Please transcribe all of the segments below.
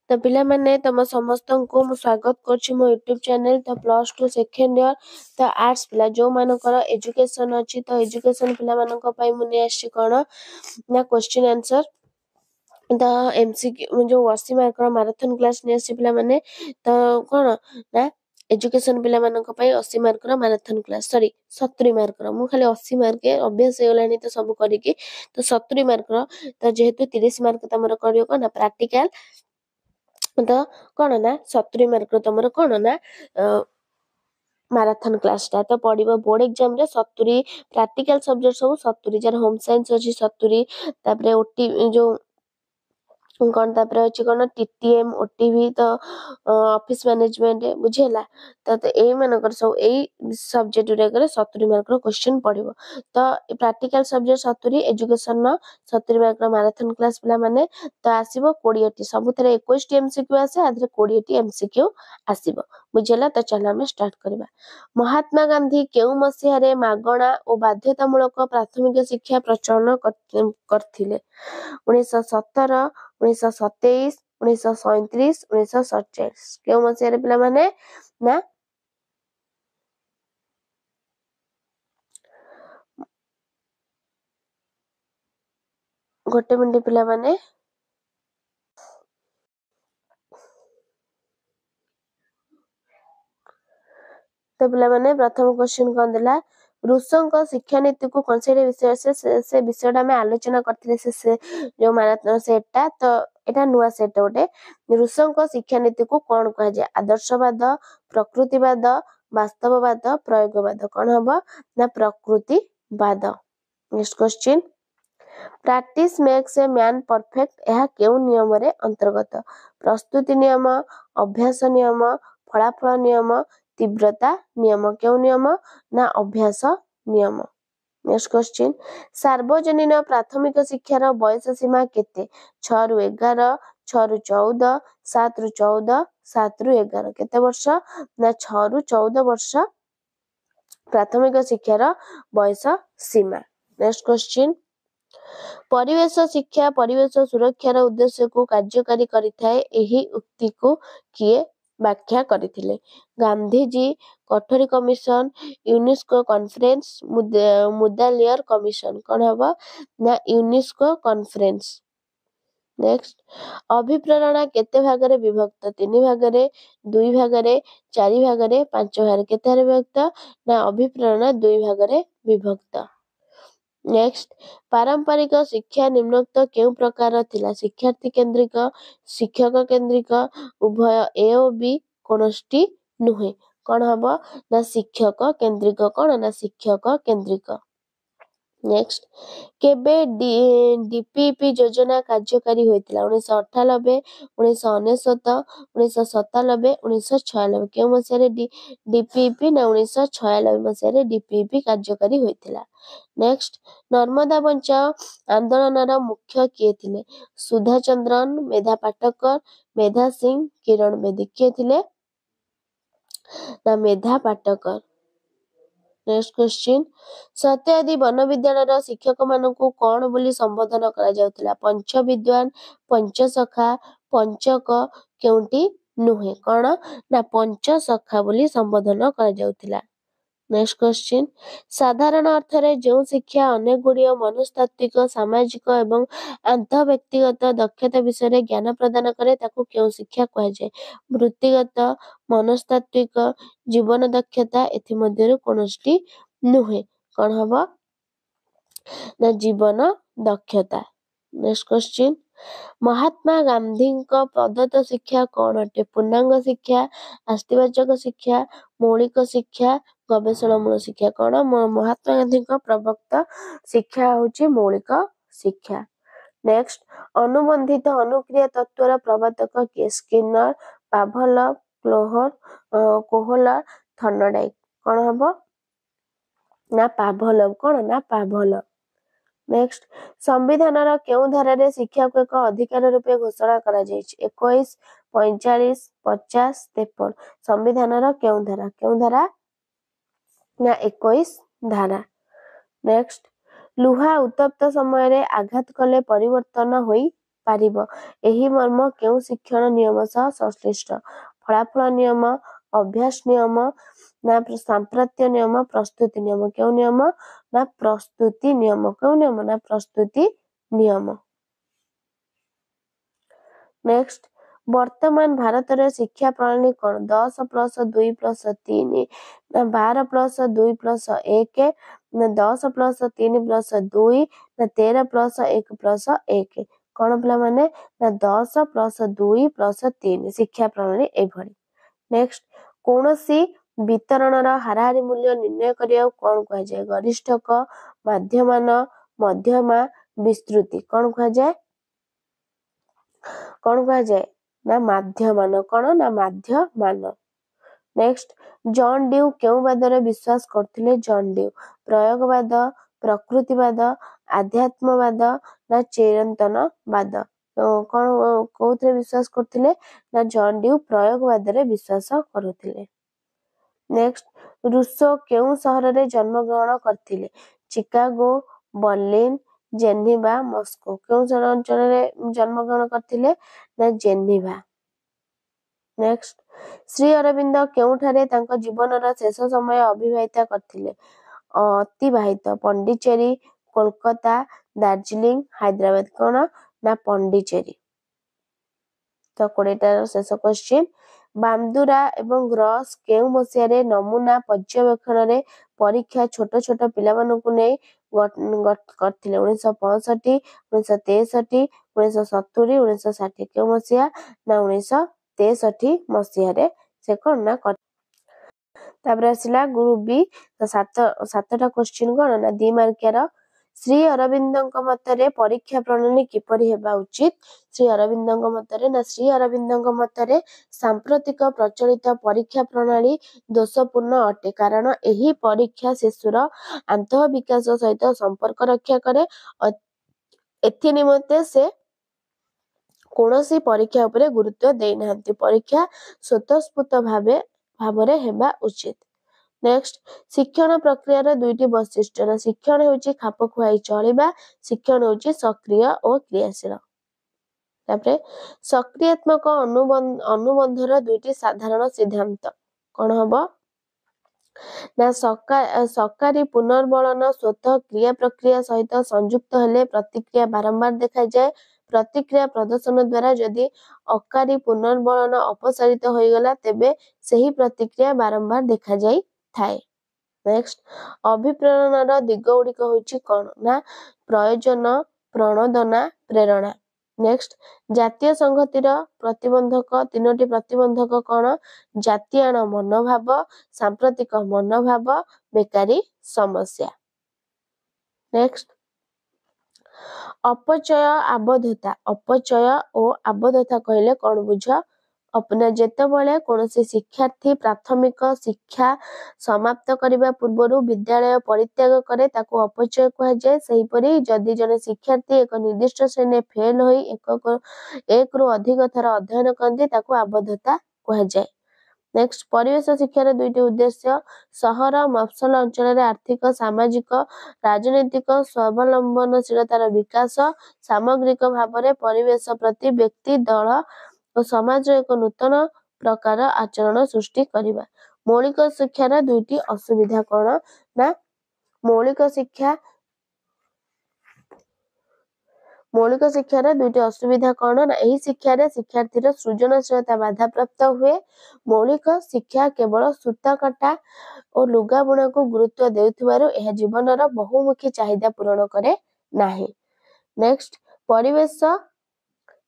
तो पिला माने तुम समस्त को मु स्वागत करछि मो यूट्यूब चैनल तो +2 सेकेंड ईयर तो आर्ट्स पिला जो मानकर एजुकेशन अछि तो एजुकेशन पिला मानक पई मुने आछि कोन ना क्वेश्चन आंसर तो एमसीक्यू जो 80 मार्क मैराथन क्लास ने आछि पिला माने तो कोन ना एजुकेशन पिला मानक पई 80 mark marathon class sorry 70 mark मु खाली 80 मार्क अभ्यास हे गलानी तो सब करी की तो 70 मार्क तो जेहेतु 30 मार्क तमरो करियो कोन प्रैक्टिकल तो कौन ना 70 मार्क तुम कौन ना मैराथन क्लास टा तो पड़ो बोर्ड एग्जाम रे 70 प्रैक्टिकल सब्जेक्ट सब 70 जार होम साइंस अछि 70 तापरे ओटी जो कौन तापरे अछि कोन टीटीएम ओटीवी तो ऑफिस मैनेजमेंट बुझेला तो एई मानकर सब एई सब्जेक्ट रे करे 70 मार्क रो क्वेश्चन पड़िबो तो प्रैक्टिकल सब्जेक्ट 70 एजुकेशन न 70 मार्क रो मैराथन क्लास पिला माने तो आसीबो 20 टी सब थरे 21 टी एमसीक्यू आसे आधरे 20 टी एमसीक्यू आसीबो बुझेला तो चलो हम स्टार्ट करबा महात्मा गांधी केउ मसिया रे मागणा और बाध्यतामूलक प्राथमिक शिक्षा प्रचलन करथिले 1917 1927 1937 1947 केउ मसिया रे पिला माने ना गोटे मिनट पिला माने तो पिला माने प्रथम क्वेश्चन कोन देला रूसों शिक्षा नीति को कौन से विषय से विषयटा में आलोचना करथिले से जो मैराथन सेटटा तो एटा नुवा सेट गोटे रूसों शिक्षा नीति को कौन कहा जाय आदर्शवाद प्रकृतिवाद वास्तववाद प्रयोगवाद कौन हबो ना प्रकृतिवाद next question practice makes a man perfect यह केउ नियम रे अंतर्गत प्रस्तुति नियम अभ्यास नियम फलाफल नियम तीव्रता नियम केउ नियम ना अभ्यास नियम नेक्स्ट क्वेश्चन सार्वजनीन प्राथमिक शिक्षार बयस सीमा केते 6 रु 11 6 रु 14 7 रु 14 7 रु 11 केते वर्ष ना 6 रु 14 वर्ष प्राथमिक शिक्षार बयस सीमा नेक्स्ट क्वेश्चन परिवेश शिक्षा परिवेश सुरक्षार उद्देश्य को कार्यकारी करिथाए एही उक्ति को किए व्याख्या करथिले Gandhiji Kothari commission UNESCO conference Mudaliar commission कोन हबो ना यूनेस्को कॉन्फ्रेंस नेक्स्ट अभिप्रेरणा केते भागरे विभक्त 3 भागरे 2 भागरे 4 भागरे 5 भागरे केते विभक्त ना अभिप्रेरणा 2 भागरे विभक्त नेक्स्ट पारंपरिक शिक्षा निम्नोक्त केउ प्रकार थिला शिक्षार्थी केंद्रिक शिक्षक केंद्रिक उभय ए ओ बी कोनष्टि नुहे कोन हबो ना शिक्षक केंद्रिक कोन ना शिक्षक केंद्रिक नेक्स्ट केबे डीपीपी योजना कार्यकारी होइतिला 1998 1999 1997 1996 केउ मसिया डीपीपी ना 1996 मसिया रे डीपीपी कार्यकारी होइतिला नेक्स्ट नर्मदा बंचाओ आंदोलन रा मुख्य किए थिले सुधा चंद्रन मेधा पाटकर मेधा सिंह किरण बेदी किए थिले ना Medha Patkar next question सत्यादि one विद्यालय शिक्षक मानकु कोन बोली संबोधन करा जाउतिला पंच विद्वान पंचसखा पंचक केउंटी नुहे कोन ना पंचसखा बोली संबोधन करा जाउतिला नेक्स्ट क्वेश्चन साधारण अर्थ रे जो शिक्षा अनेक गुड़िया मनस्तात्विक सामाजिक एवं आंत व्यक्तिगत दक्षता विषय रे ज्ञान प्रदान करे ताकू केउ शिक्षा कहा जाय वृत्तिगत मनस्तात्विक जीवन दक्षता एथि मध्यरु कोनष्टि नुहे कोन हबो ना जीवन दक्षता नेक्स्ट क्वेश्चन महात्मा गांधी प्रदत्त शिक्षा कौन अटे पूर्णांग शिक्षा आस्तिवाचक शिक्षा मौलिक शिक्षा गवेषणामूलक शिक्षा कौन महात्मा गांधी प्रवक्त शिक्षा होची मौलिक शिक्षा नेक्स्ट अनुबंधित अनुक्रिया तत्वर प्रवर्तक के स्किनर पाभलव कोहलर थर्नडाइक कौन हबो ना पाभलव कौन ना पाभलव नेक्स्ट संविधान रा केउ धारा रे शिक्षा को एक अधिकार रूपे घोषणा करा जायछि 21 45 50 53 संविधान रा केउ धारा ना 21 धारा नेक्स्ट लुहा उत्तप्त समय रे आघात कले परिवर्तन होई ପାରିବ। ଏହି ମର୍ମ କେଉଁ ଶିକ୍ଷଣ ନିୟମ ସହ ସଂଶ୍ଳିଷ୍ଟ? ଫଳାଫଳ ନିୟମ, ଅଭ୍ୟାସ ନିୟମ ନା ସାମ୍ପ୍ରତ୍ୟ ନିୟମ, ପ୍ରସ୍ତୁତି ନିୟମ? କେଉଁ ନିୟମ? ନା ପ୍ରସ୍ତୁତି ନିୟମ। କେଉଁ ନିୟମ? ନା ପ୍ରସ୍ତୁତି ନିୟମ। ନେକ୍ସଟ, ବର୍ତ୍ତମାନ ଭାରତର ଶିକ୍ଷା ପ୍ରଣାଳୀ କ'ଣ? 10 + 2 + 3 ନା 12 + 2 + 1 ନା 10 + 3 + 2 ନା 13 + 1 + 1? କ'ଣ ପିଲାମାନେ? ନା 10 + 2 + 3 ଶିକ୍ଷା ପ୍ରଣାଳୀ ଏଇଭଳି। ନେକ୍ସଟ, କୌଣସି ବିତରଣର ହାରାହାରି ମୂଲ୍ୟ ନିର୍ଣ୍ଣୟ କରିବାକୁ କ'ଣ କୁହାଯାଏ? ଗରିଷ୍ଠକ, ମାଧ୍ୟମାନ, ମଧ୍ୟମା, ବିସ୍ତୃତି? କ'ଣ କୁହାଯାଏ? କ'ଣ କୁହାଯାଏ? ନା ମାଧ୍ୟମାନ। କ'ଣ? ନା ମାଧ୍ୟମାନ। ନେକ୍ସଟ, ଜନ୍ ଡ୍ୟୁ କେଉଁ ବାଦରେ ବିଶ୍ୱାସ କରୁଥିଲେ? ଜନ୍ ଡ୍ୟୁ ପ୍ରୟୋଗବାଦ, ପ୍ରକୃତିବାଦ, ଆଧ୍ୟାତ୍ମବାଦ ନା ଚିରନ୍ତନବାଦ? କ'ଣ କୋଉଥିରେ ବିଶ୍ୱାସ କରୁଥିଲେ? ନା ଜନ୍ ଡ୍ୟୁ ପ୍ରୟୋଗବାଦରେ ବିଶ୍ୱାସ କରୁଥିଲେ। ନେକ୍ସଟ, ରୁଷୋ କେଉଁ ସହରରେ ଜନ୍ମଗ୍ରହଣ କରିଥିଲେ? Chicago, Berlin, Geneva, Moscow? କେଉଁ ଅଞ୍ଚଳରେ ଜନ୍ମଗ୍ରହଣ କରିଥିଲେ? ନା ଜେନିଭା। ନେକ୍ସଟ, ଶ୍ରୀ ଅରବିନ୍ଦ କେଉଁଠାରେ ତାଙ୍କ ଜୀବନର ଶେଷ ସମୟ ଅତିବାହିତ କରିଥିଲେ? ପଣ୍ଡିଚେରୀ, କୋଲକାତା, ଦାର୍ଜିଲିଂ, ହାଇଦ୍ରାବାଦ? କ'ଣ? ନା ପଣ୍ଡିଚେରୀ। ତ 20ଟାର ଶେଷ କ୍ୱେଶ୍ଚିନ୍, ବାନ୍ଦୁରା ଏବଂ ଗ୍ରସ୍ କେଉଁ ମସିହାରେ ନମୁନା ପର୍ଯ୍ୟବେକ୍ଷଣରେ ପରୀକ୍ଷା ଛୋଟ ଛୋଟ ପିଲାମାନଙ୍କୁ ନେଇ କରିଥିଲେ? 1965, 1963, 1970, 1960? କେଉଁ ମସିହା? ନା 1963 ମସିହାରେ ସେ କ'ଣ ନା ତାପରେ ଆସିଲା ଗ୍ରୁପ ବି। ସାତଟା କ୍ୱେଶ୍ଚିନ୍ କ'ଣ? ନା 2 ମାର୍କିଆର। ଶ୍ରୀ ଅରବିନ୍ଦଙ୍କ ମତରେ ପରୀକ୍ଷା ପ୍ରଣାଳୀ କିପରି ହେବା ଉଚିତ? ଶ୍ରୀ ଅରବିନ୍ଦଙ୍କ ମତରେ ସାମ୍ପ୍ରତିକ ପ୍ରଚଳିତ ପରୀକ୍ଷା ପ୍ରଣାଳୀ ଦୋଷପୂର୍ଣ୍ଣ ଅଟେ, କାରଣ ଏହି ପରୀକ୍ଷା ଶିଶୁର ଆନ୍ତଃ ବିକାଶ ସହିତ ସମ୍ପର୍କ ରକ୍ଷା କରେ। ଏଥି ନିମନ୍ତେ ସେ କୌଣସି ପରୀକ୍ଷା ଉପରେ ଗୁରୁତ୍ୱ ଦେଇନାହାନ୍ତି। ପରୀକ୍ଷା ସ୍ୱତଃସ୍ଫୂର୍ତ୍ତ ଭାବରେ ହେବା ଉଚିତ। ନେକ୍ସଟ, ଶିକ୍ଷଣ ପ୍ରକ୍ରିୟାର 2ଟି ବୈଶିଷ୍ଟ୍ୟ? ନା ଶିକ୍ଷଣ ହେଉଛି ଖାପ ଖୁଆଇ ଚଳିବା, ଶିକ୍ଷଣ ହେଉଛି ସକ୍ରିୟ ଓ କ୍ରିୟାଶୀଳ। ତାପରେ ସକ୍ରିୟାତ୍ମକ ଅନୁବନ୍ଧର 2ଟି ସାଧାରଣ ସିଦ୍ଧାନ୍ତ କ'ଣ ହବ? ନା ସକାରୀ ପୁନର୍ବଳନ ସ୍ୱତଃ କ୍ରିୟା ପ୍ରକ୍ରିୟା ସହିତ ସଂଯୁକ୍ତ ହେଲେ ପ୍ରତିକ୍ରିୟା ବାରମ୍ବାର ଦେଖାଯାଏ। ପ୍ରତିକ୍ରିୟା ପ୍ରଦର୍ଶନ ଦ୍ୱାରା ଯଦି ଅକାରୀ ପୁନର୍ବଳନ ଅପସାରିତ ହୋଇଗଲା ତେବେ ସେହି ପ୍ରତିକ୍ରିୟା ବାରମ୍ବାର ଦେଖାଯାଇଥାଏ। ନେକ୍ସଟ, ଅଭିପ୍ରେରଣର ଦିଗ ଗୁଡ଼ିକ ହେଉଛି କ'ଣ? ନା ପ୍ରୟୋଜନ, ପ୍ରଣୋଦନା, ପ୍ରେରଣା। ନେକ୍ସଟ, ଜାତୀୟ ସଂହତିର ପ୍ରତିବନ୍ଧକ 3ଟି ପ୍ରତିବନ୍ଧକ କ'ଣ? ଜାତିଆଣ ମନୋଭାବ, ସାମ୍ପ୍ରତିକ ମନୋଭାବ, ବେକାରୀ ସମସ୍ୟା। ନେକ୍ସଟ, ଅପଚୟ ଆବଦ୍ଧତା। ଅପଚୟ ଓ ଆବଦ୍ଧତା କହିଲେ କ'ଣ ବୁଝ? ଯେତେବେଳେ କୌଣସି ଶିକ୍ଷାର୍ଥୀ ପ୍ରାଥମିକ ଶିକ୍ଷା ସମାପ୍ତ କରିବା ପୂର୍ବରୁ ବିଦ୍ୟାଳୟ ପରିତ୍ୟାଗ କରେ ତାକୁ ଅପଚୟ କୁହାଯାଏ। ସେହିପରି ଯଦି ଜଣେ ଶିକ୍ଷାର୍ଥୀ ଏକ ନିର୍ଦ୍ଦିଷ୍ଟ ଶ୍ରେଣୀରେ ଫେଲ ହୋଇ ଏକରୁ ଅଧିକ ଥର ଅଧ୍ୟୟନ କରନ୍ତି ତାକୁ ଆବଦ୍ଧତା କୁହାଯାଏ। ନେକ୍ସଟ, ପରିବେଶ ଶିକ୍ଷାର 2ଟି ଉଦ୍ଦେଶ୍ୟ? ସହର ମଫସଲ ଅଞ୍ଚଳରେ ଆର୍ଥିକ, ସାମାଜିକ, ରାଜନୈତିକ ସ୍ୱାବଲମ୍ବନଶୀଳତାର ବିକାଶ, ସାମଗ୍ରିକ ଭାବରେ ପରିବେଶ ପ୍ରତି ବ୍ୟକ୍ତି, ଦଳ ଓ ସମାଜର ଏକ ନୂତନ ପ୍ରକାର ଆଚରଣ ସୃଷ୍ଟି କରିବା। ମୌଳିକ ଶିକ୍ଷାର 2ଟି ଅସୁବିଧା କ'ଣ? ନା ମୌଳିକ ଶିକ୍ଷାର 2ଟି ଅସୁବିଧା କ'ଣ? ନା ଏହି ଶିକ୍ଷାରେ ଶିକ୍ଷାର୍ଥୀର ସୃଜନଶୀଳତା ବାଧାପ୍ରାପ୍ତ ହୁଏ। ମୌଳିକ ଶିକ୍ଷା କେବଳ ସୂତାକଟା ଓ ଲୁଗା ବୁଣାକୁ ଗୁରୁତ୍ୱ ଦେଉଥିବାରୁ ଏହା ଜୀବନର ବହୁମୁଖୀ ଚାହିଦା ପୂରଣ କରେ ନାହିଁ। ନେକ୍ସଟ, ପରିବେଶ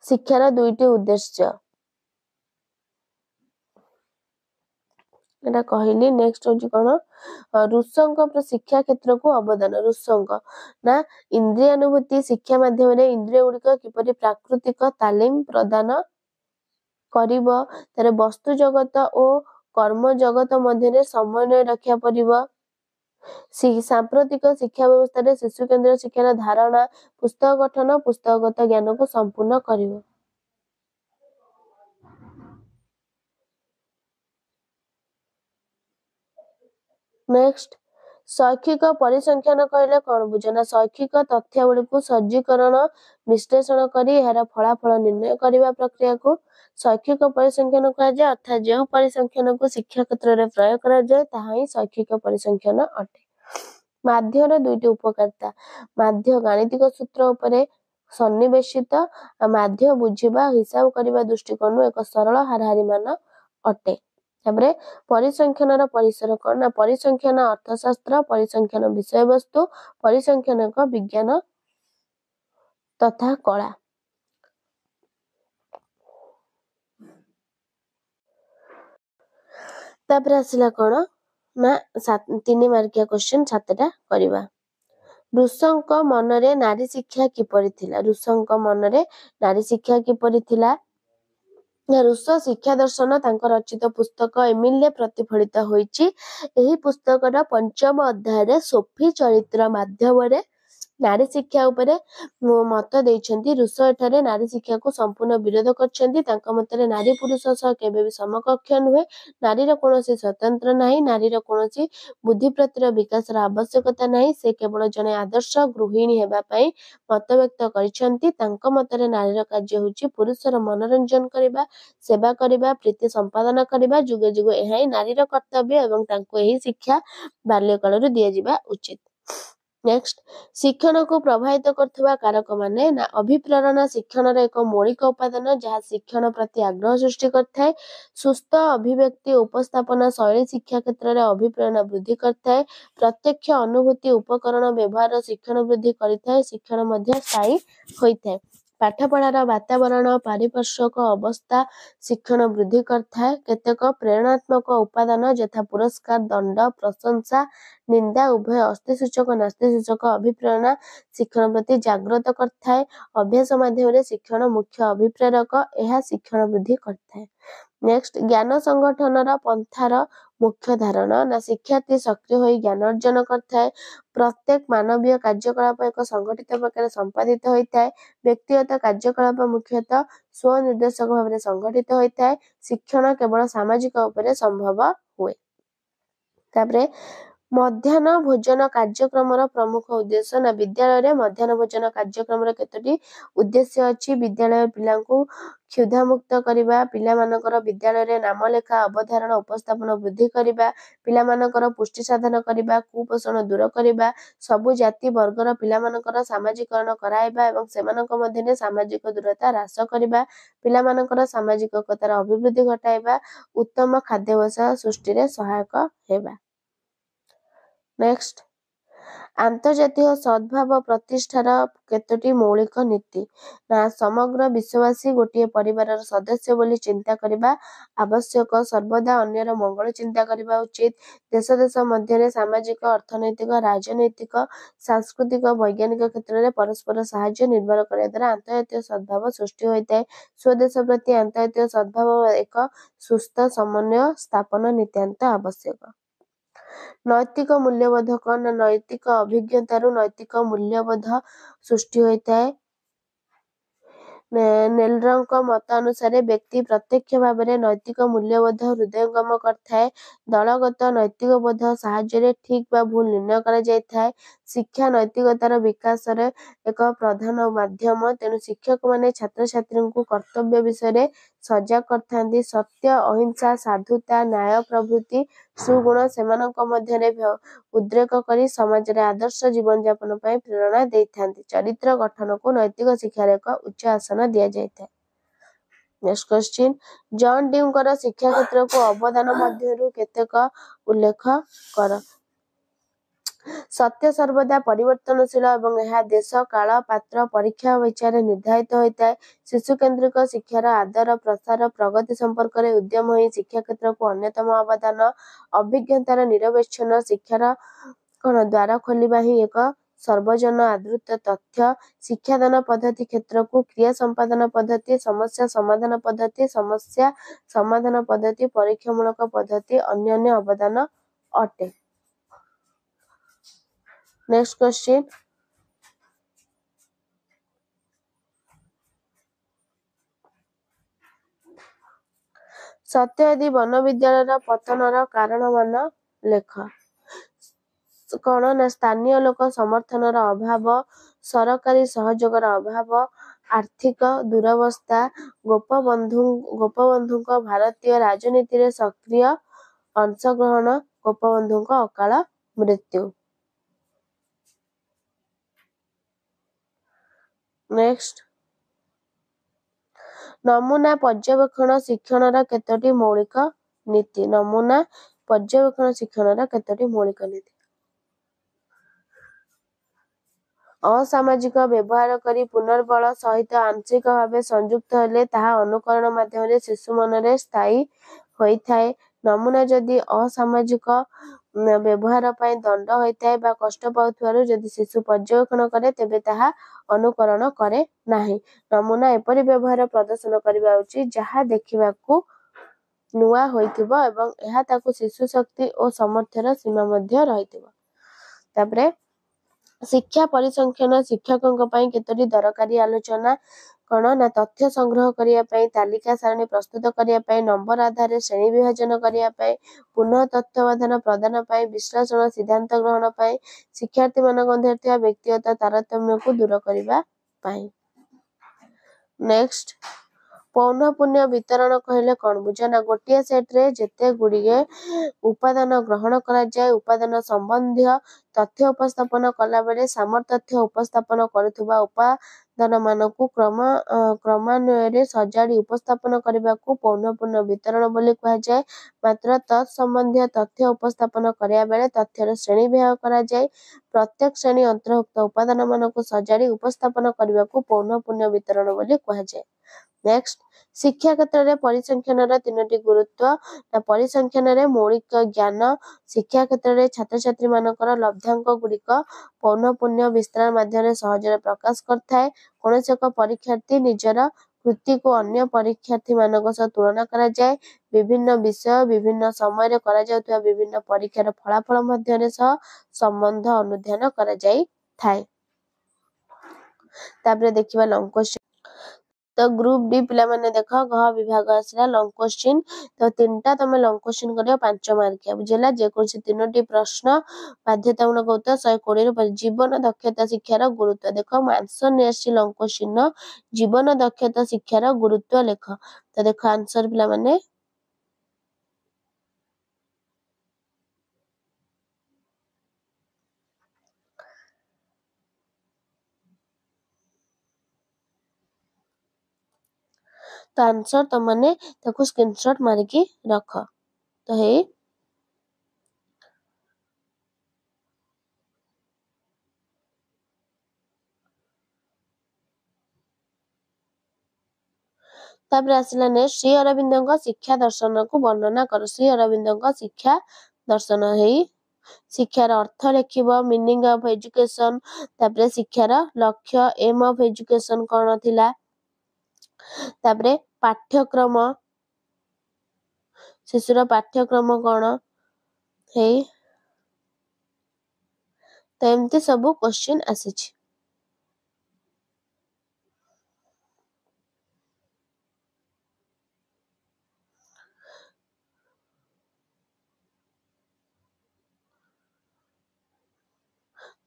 ଶିକ୍ଷାର 2ଟି ଉଦ୍ଦେଶ୍ୟ? ଏଟା କହିଲି। ନେକ୍ସଟ ହେଉଛି କ'ଣ? ରୁଷୋଙ୍କ ଶିକ୍ଷା କ୍ଷେତ୍ରକୁ ଅବଦାନ। ରୁଷୋଙ୍କ ନା ଇନ୍ଦ୍ରିୟାନୁଭୂତି ଶିକ୍ଷା ମାଧ୍ୟମରେ ଇନ୍ଦ୍ରିୟ ଗୁଡ଼ିକ କିପରି ପ୍ରାକୃତିକ ତାଲିମ ପ୍ରଦାନ କରିବ, ତାର ବସ୍ତୁ ଜଗତ ଓ କର୍ମ ଜଗତ ମଧ୍ୟରେ ସମନ୍ୱୟ ରକ୍ଷା କରିବ। ସାମ୍ପ୍ରତିକ ଶିକ୍ଷା ବ୍ୟବସ୍ଥାରେ ଶିଶୁ କେନ୍ଦ୍ରୀୟ ଶିକ୍ଷାର ଧାରଣା ପୁସ୍ତକ ଗଠନ ପୁସ୍ତକଗତ ଜ୍ଞାନକୁ ସମ୍ପୂର୍ଣ୍ଣ କରିବ। ନେକ୍ସଟ, शैक्षिक परिसंख्यान कहले कौन बुझना शैक्षिक तथ्यावली को सज्जीकरण विश्लेषण करी यार फलाफल निर्णय करने प्रक्रिया को शैक्षिक परिसंख्यान कहा जाए अर्थात जो परिसंख्यान को शिक्षा क्षेत्र में प्रयोग करा जाए ताहा ही शैक्षिक परिसंख्यान अटे। माध्यम दुईटी उपकारिता माध्य गाणितिक सूत्र उपरे सन्निवेशित माध्य बुझिबा हिसाब करने दृष्टिकोण एक सरल हाराहारी मान अटे। तापरे परिसंख्यान परिसर कौन ना परिसंख्यान अर्थशास्त्र परिसंख्यान विषय वस्तु परिसंख्यान एक विज्ञान तथा कला। तापरे आसिला कौन ना 3 मार्किया क्वेश्चन 7टा करबा। रुषंक मनरे नारी शिक्षा किपरि थिला रुषंक मनरे नारी शिक्षा किपरि थिला रुष शिक्षा दर्शन तांकर रचित पुस्तक एमिले प्रतिफलित होईची। एही पुस्तकर 5म अध्याय रे सोफी चरित्र माध्यमरे नारी शिक्षा उपरे मत देइछन्ती। रुष एठारे नारी शिक्षा को संपूर्ण विरोध करछन्ती। तांका मतरे नारी पुरुष सह केबे भी समकक्ष नुहे नारीर कोनोसी स्वतंत्र नाही नारीर कोनोसी बुद्धि प्रतिर विकासर आवश्यकता नाही से केवल जने आदर्श गृहिणी हेबा पई मत व्यक्त करछन्ती। तांका मतरे नारीर कार्य होची पुरुषर मनोरंजन करिबा सेवा करिबा प्रीति संपादन करिबा जुगे जुगे एहाई नारीर कर्तव्य एवं तांको एही शिक्षा बाल्यकालरु दिया जिबा उचित। नेक्स्ट शिक्षण को प्रभावित करथुवा कारक माने ना अभिप्रेरणा शिक्षण एक मौलिक उपादान जहाँ शिक्षण प्रति आग्रह सृष्टि करथाय। सुस्थ अभिव्यक्ति उपस्थापना शैली शिक्षा क्षेत्र में अभिप्रेरणा वृद्धि करथाय। प्रत्यक्ष अनुभूति उपकरण व्यवहार शिक्षण वृद्धि करथाय। शिक्षण मध्य स्थायी होइथाय। पाठपढ़ार वातावरण पारिपार्श्विक अवस्था शिक्षण वृद्धि करथाय। केतेक प्रेरणात्मक उपादान यथा पुरस्कार दंड प्रशंसा निंदा उभय अस्थिसूचक नास्तिसूचक अभिप्रेरणा शिक्षण प्रति जागृत करथाय। अभ्यास माध्यम शिक्षण मुख्य अभिप्रेरक यह शिक्षण वृद्धि करथाय। नेक्स्ट ज्ञान संगठनर पंथार मुख्य धारण ना शिक्षार्थी सक्रिय होई ज्ञान अर्जन करथाय। प्रत्येक मानवीय कार्यकलाप एक संगठित प्रकार संपादित होइथाय। व्यक्तिगत कार्यकलाप मुख्यतः स्वनिर्देशक भाव संगठित होइथाय। शिक्षण केवल सामाजिक उपरे संभव हुए। तापरे मध्याह्न भोजन कार्यक्रम प्रमुख उद्देश्य ना विद्यालय मध्याह्न भोजन कार्यक्रम केतोटी उद्देश्य अछि। विद्यालय पिला को क्षुधा मुक्त करिबा पिला मानकर विद्यालय नाम लेखा अवधारण उपस्थापन वृद्धि करिबा पिला मानकर पुष्टि साधन करिबा कुपोषण दूर करिबा सबु जाति वर्गर पिला मानकर सामाजिकरण कराइबा एवं सेमानक मध्यने सामाजिक दूरता ह्रास करिबा पिला मानकर सामाजिकतार अभिवृद्धि घटाइबा उत्तम खाद्याभ्यास सृष्टि रे सहायक हेबा। नेक्स्ट आंतर्जातीय सद्भाव प्रतिष्ठार केतोटी मौलिक नीति ना समग्र विश्ववासी गोटे परिवार सदस्य बोली चिंता करिबा आवश्यक सर्वदा अन्यर मंगल चिंता करिबा उचित। देश देश मध्य सामाजिक अर्थनैतिक राजनैतिक सांस्कृतिक वैज्ञानिक क्षेत्र में परस्पर साहाय्य निर्भर करने द्वारा आंतर्जातीय सद्भाव सृष्टि होता है। स्वदेश प्रति आंतर्जातीय सद्भाव एक सुस्थ समन्वय स्थापन नितांत आवश्यक। नैतिक मूल्यबोध कौन नैतिक अभिज्ञतारू नैतिक मूल्यबोध सृष्टि होता है। नेलरंक मत अनुसार व्यक्ति प्रत्यक्ष भाव में नैतिक मूल्यबोध हृदयंगम करथाय। दलगत नैतिक बोध साहाय्य ठीक बा भूल निर्णय करा जायथाय। शिक्षा नैतिकतार विकास एक प्रधान माध्यम तेणु शिक्षक माने छात्र छात्री को कर्तव्य विषय सजग करथांती। सत्य अहिंसा साधुता न्याय प्रभृति सुगुण सेमानक मध्यरे उद्रेक करी समाज रे आदर्श जीवन यापन पई प्रेरणा देथांती। चरित्र गठन को नैतिक शिक्षार एक उच्च आसन दिया जायथाय। नेक्स्ट क्वेश्चन जॉन ड्यूकर शिक्षा क्षेत्र को अवदान मध्यरु केतेक उल्लेख कर। सत्य सर्वदा परिवर्तनशील एवं यह देश काल पात्र परीक्षा विचार निर्धारित होता है। शिशु केन्द्रिक शिक्षार आदर प्रसार प्रगति संपर्क में उद्यम ही शिक्षा क्षेत्र को अन्यतम अवदान। अभिज्ञतार निरपेक्षण शिक्षार कौन द्वार खोलिबा ही एक सर्वजन आदृत तथ्य। शिक्षादान पद्धति क्षेत्र को क्रिया संपादन पद्धति समस्या समाधान पद्धति समस्या समाधान पद्धति परीक्षामूलक पद्धति अन्य अवदान अटे। नेक्स्ट क्वेश्चन सत्यवादी वन विद्यालय पतनर कारण मान लेख। कौन ना स्थानीय लोक समर्थनर अभाव, सरकारी सहयोगर अभाव, आर्थिक दुरवस्था, गोपबंधु भारतीय राजनीति रे सक्रिय अंशग्रहण, गोपबंधु अकाल मृत्यु। नेक्स्ट, नमूना पर्यवेक्षण शिक्षण केतोटी मौलिक नीति। नमूना पर्यवेक्षण शिक्षण केतोटी मौलिक नीति। असामाजिक व्यवहार करी पुनर्बल सहित आंशिक भाव संयुक्त हेले ताहा अनुकरण माध्यम शिशु मन स्थायी होता है। नमूना जदि असामाजिक व्यवहार पाई दंड होता है बा कष्ट पाउथवारु जदि शिशु पर्यवेक्षण करे तेबे ताहा अनुकरण करे नाही। नमूना एपरि व्यवहार प्रदर्शन करबा उचित जहा देखिबाकू नुआ होइथिबो एवं एहा ताकू शिशु शक्ति और सामर्थ्यर सीमा मध्य रहिथिबो। तापरे शिक्षा परिसंख्यान शिक्षकों ପାଇଁ केतोटी दरकारी आलोचना कौन ना तथ्य संग्रह करिया ପାଇଁ तालिका सारणी प्रस्तुत करिया ପାଇଁ नंबर आधार श्रेणी विभाजन करिया ପାଇଁ पुनः तथ्यवाधन प्रदान ପାଇଁ विश्लेषण सिद्धांत ग्रहण ପାଇଁ शिक्षार्थी मान मध्य थिया व्यक्तिगत तारतम्य को दूर करिबा ପାଇଁ। नेक्स्ट, पौन पुण्य वितरण कहले कौन बुझना गोटिया सेट रे जेते गुड़िए उपादान ग्रहण करा जाए उपादान संबंधी तथ्य उपस्थापन कला बेले सामर्थ्य उपस्थापन करुथुबा उपादान मानकु क्रमान्वये सजाड़ी उपस्थापन करबाकू पौनपूर्ण वितरण बोली कहा जाए। मात्र तत्संबंधी तथ्य उपस्थापन करिया बेले तथ्यर श्रेणी विभाग करा जाए। प्रत्येक श्रेणी अंतर्भुक्त उपादान मानकु सजाड़ी उपस्थापन करबाकू पौनपूर्ण वितरण बोली कहा जाए। नेक्स्ट, शिक्षा क्षेत्र में परिसंख्यान तीनोटी गुरुत्व। परिसंख्यान में मौलिक ज्ञान शिक्षा क्षेत्र में छात्र छात्री मानकर लब्धांक गुड़िक पौनपूर्ण विस्तार माध्यम सहजरे प्रकाश करथाए। कौनसी एक परीक्षार्थी निजर कृति को अन्य परीक्षार्थी मानक सह तुलना करा जाए। विभिन्न विषय विभिन्न समय करा जाउथुवा विभिन्न परीक्षार फलाफल मध्य सह संबंध अनुध्यान करा जाई थाए। तापरे देखिबा लॉन्ग क्वेश्चन। तो ग्रुप डी पिला माने देखो घ विभाग आसला लॉन्ग क्वेश्चन। तो तीनटा तमे लॉन्ग क्वेश्चन करियो 5 मार्किया बुझेला जे कोनसे तीनोटी प्रश्न बाध्यतामूलक उत्तर 120 रु जीवन दक्षता शिक्षार गुरुत्व देखो आंसर नेसी लॉन्ग क्वेश्चन जीवन दक्षता शिक्षार गुरुत्व लेख। तो देखो आंसर पिला माने तो आंसर तो माने ताको स्क्रीनशॉट मारिकी रख। तो हे तापर आसला ने श्री अरविंद शिक्षा दर्शन को वर्णना कर। श्री अरविंद शिक्षा दर्शन है शिक्षार अर्थ लिखिबो मीनिंग ऑफ एजुकेशन। तापर शिक्षार लक्ष्य एम ऑफ एजुकेशन कौन थिला। तापर पाठ्यक्रम शिशुर पाठ्यक्रम कौन है। तो एमती सब क्वेश्चन आसीछि।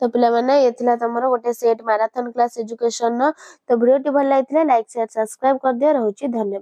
तो पिला माने ये थिला तमरो गोटे सेट मैराथन क्लास एजुकेशन। तो वीडियो टी भल लागितले लाइक शेयर सब्सक्राइब कर दियो। रहउची धन्यवाद।